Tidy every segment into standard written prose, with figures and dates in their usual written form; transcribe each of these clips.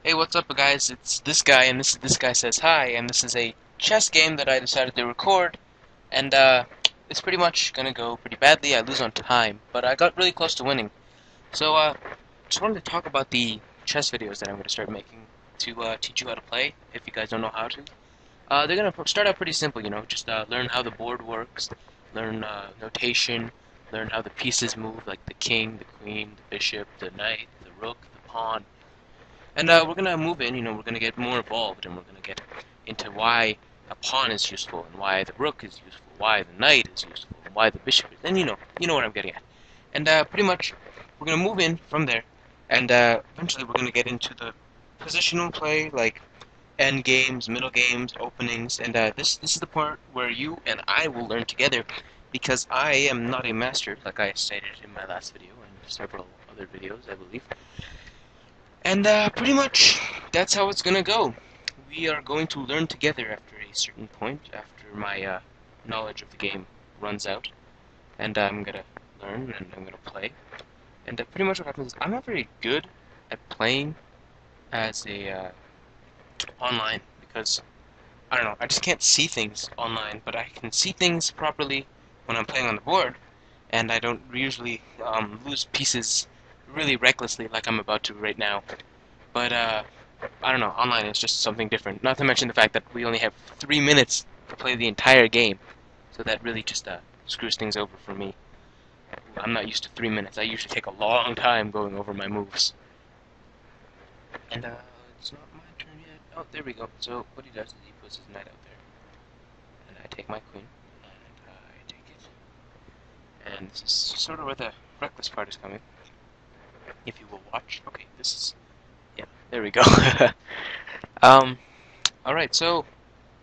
Hey, what's up, guys? It's this guy, and this guy says hi, and this is a chess game that I decided to record, and it's pretty much gonna go pretty badly. I lose on time, but I got really close to winning. So, just wanted to talk about the chess videos that I'm gonna start making to teach you how to play, if you guys don't know how to. They're gonna start out pretty simple, just learn how the board works, learn notation, learn how the pieces move, like the king, the queen, the bishop, the knight, the rook, the pawn. And we're going to move in, we're going to get more involved, and we're going to get into why a pawn is useful, and why the rook is useful, why the knight is useful, and why the bishop is, and you know what I'm getting at. And pretty much, we're going to move in from there, and eventually we're going to get into the positional play, like end games, middle games, openings, and this is the part where you and I will learn together, because I am not a master, like I stated in my last video, and several other videos, I believe. And pretty much, that's how it's gonna go. We are going to learn together after a certain point, after my knowledge of the game runs out. And I'm gonna learn, and I'm gonna play. And pretty much what happens is, I'm not very good at playing as a online, because, I don't know, I just can't see things online, but I can see things properly when I'm playing on the board, and I don't usually lose pieces really recklessly like I'm about to right now. But, I don't know, online is just something different. Not to mention the fact that we only have 3 minutes to play the entire game. So that really just screws things over for me. I'm not used to 3 minutes. I usually take a long time going over my moves. And, it's not my turn yet. Oh, there we go. So, what he does is he puts his knight out there. And I take my queen. And I take it. And this is sort of where the reckless part is coming. If you will watch. Okay, this is... yeah, there we go. Alright, so,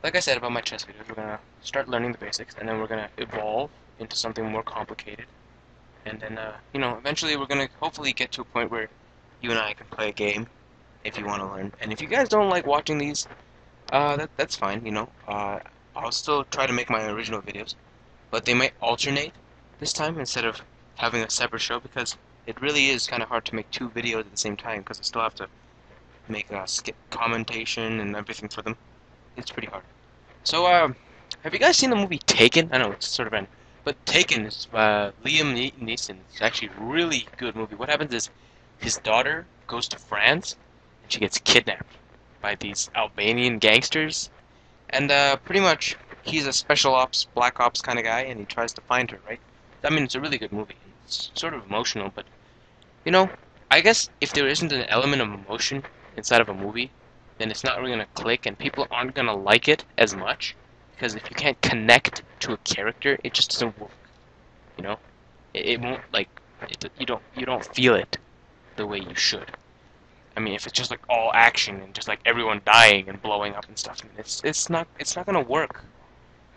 like I said about my chess videos, we're gonna start learning the basics, and then we're gonna evolve into something more complicated. And then, eventually we're gonna hopefully get to a point where you and I can play a game, if you want to learn. And if you guys don't like watching these, that's fine, I'll still try to make my original videos, but they might alternate this time instead of having a separate show, because it really is kind of hard to make two videos at the same time, because I still have to make a skip commentation and everything for them. It's pretty hard. So, have you guys seen the movie Taken? I know it's sort of an, but Taken is Liam Neeson. It's actually a really good movie. What happens is his daughter goes to France and she gets kidnapped by these Albanian gangsters, and pretty much he's a special ops, black ops kind of guy, and he tries to find her. Right? I mean, it's a really good movie. It's sort of emotional, but you know, I guess if there isn't an element of emotion inside of a movie, then it's not really gonna click, and people aren't gonna like it as much, because if you can't connect to a character, it just doesn't work. You know, it won't like you don't feel it the way you should. I mean, if it's just like all action and just like everyone dying and blowing up and stuff, I mean, it's not gonna work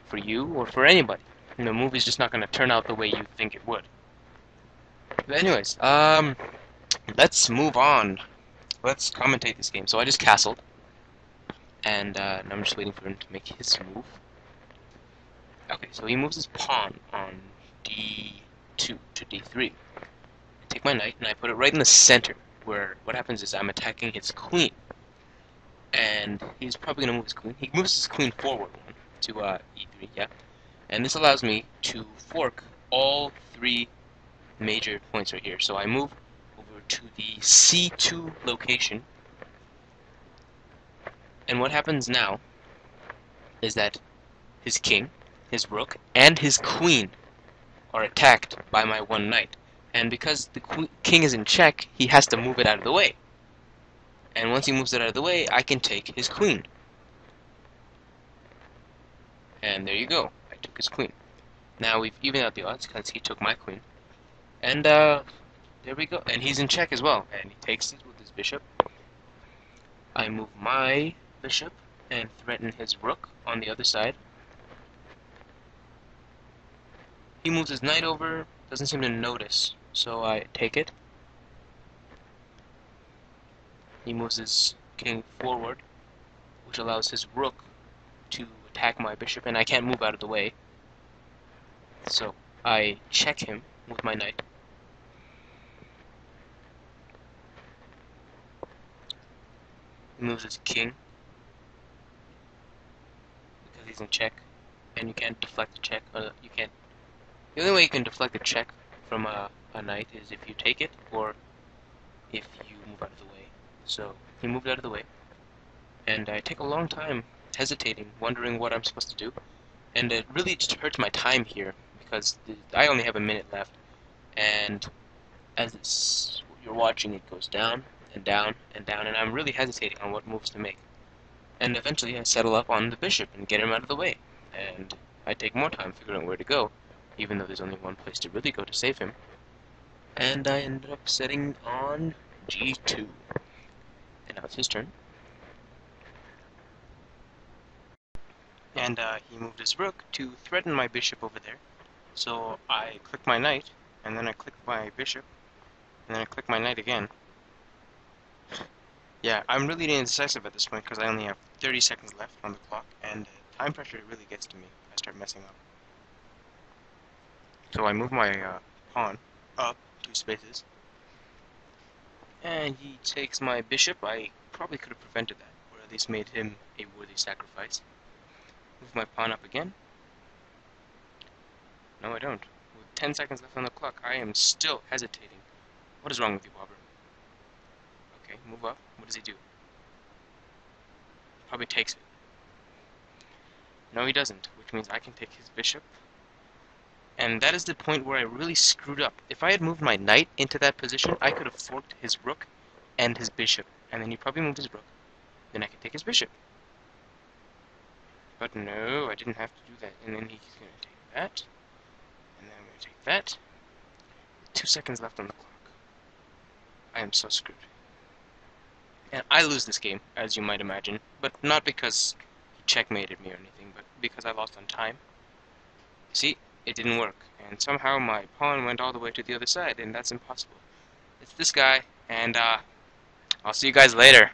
for you or for anybody. And the movie's just not gonna turn out the way you think it would. But anyways, let's move on. Let's commentate this game. So I just castled, and I'm just waiting for him to make his move. Okay, so he moves his pawn on d2 to d3. I take my knight and I put it right in the center, where what happens is I'm attacking his queen. And he's probably going to move his queen. He moves his queen forward one to e3, yeah. And this allows me to fork all three major points right here. So I move over to the c2 location. And what happens now is that his king, his rook, and his queen are attacked by my one knight. And because the king is in check, he has to move it out of the way. And once he moves it out of the way, I can take his queen. And there you go. I took his queen. Now we've evened out the odds because he took my queen. And there we go. And he's in check as well. And he takes it with his bishop. I move my bishop and threaten his rook on the other side. He moves his knight over, doesn't seem to notice, so I take it. He moves his king forward, which allows his rook to attack my bishop, and I can't move out of the way. So I check him with my knight. He moves as king because he's in check, and you can't deflect the check. You can't. The only way you can deflect a check from a knight is if you take it, or if you move out of the way. So he moved out of the way, and I take a long time hesitating, wondering what I'm supposed to do, and it really just hurts my time here because I only have a minute left, and as you're watching, it goes down and down and down, and I'm really hesitating on what moves to make. And eventually I settle up on the bishop and get him out of the way, and I take more time figuring out where to go, even though there's only one place to really go to save him. And I ended up setting on g2. And now it's his turn. And he moved his rook to threaten my bishop over there. So I click my knight, and then I click my bishop, and then I click my knight again. Yeah, I'm really indecisive at this point because I only have 30 seconds left on the clock, and time pressure really gets to me if I start messing up. So I move my pawn up 2 spaces, and he takes my bishop. I probably could have prevented that, or at least made him a worthy sacrifice. Move my pawn up again. No, I don't. With 10 seconds left on the clock, I am still hesitating. What is wrong with you, Bobber? Okay, move up. What does he do? Probably takes it. No, he doesn't, which means I can take his bishop. And that is the point where I really screwed up. If I had moved my knight into that position, I could have forked his rook and his bishop. And then he probably moved his rook. Then I could take his bishop. But no, I didn't have to do that. And then he's going to take that. And then I'm going to take that. 2 seconds left on the clock. I am so screwed. And I lose this game, as you might imagine. But not because he checkmated me or anything, but because I lost on time. See? It didn't work, and somehow my pawn went all the way to the other side, and that's impossible. It's this guy, and I'll see you guys later.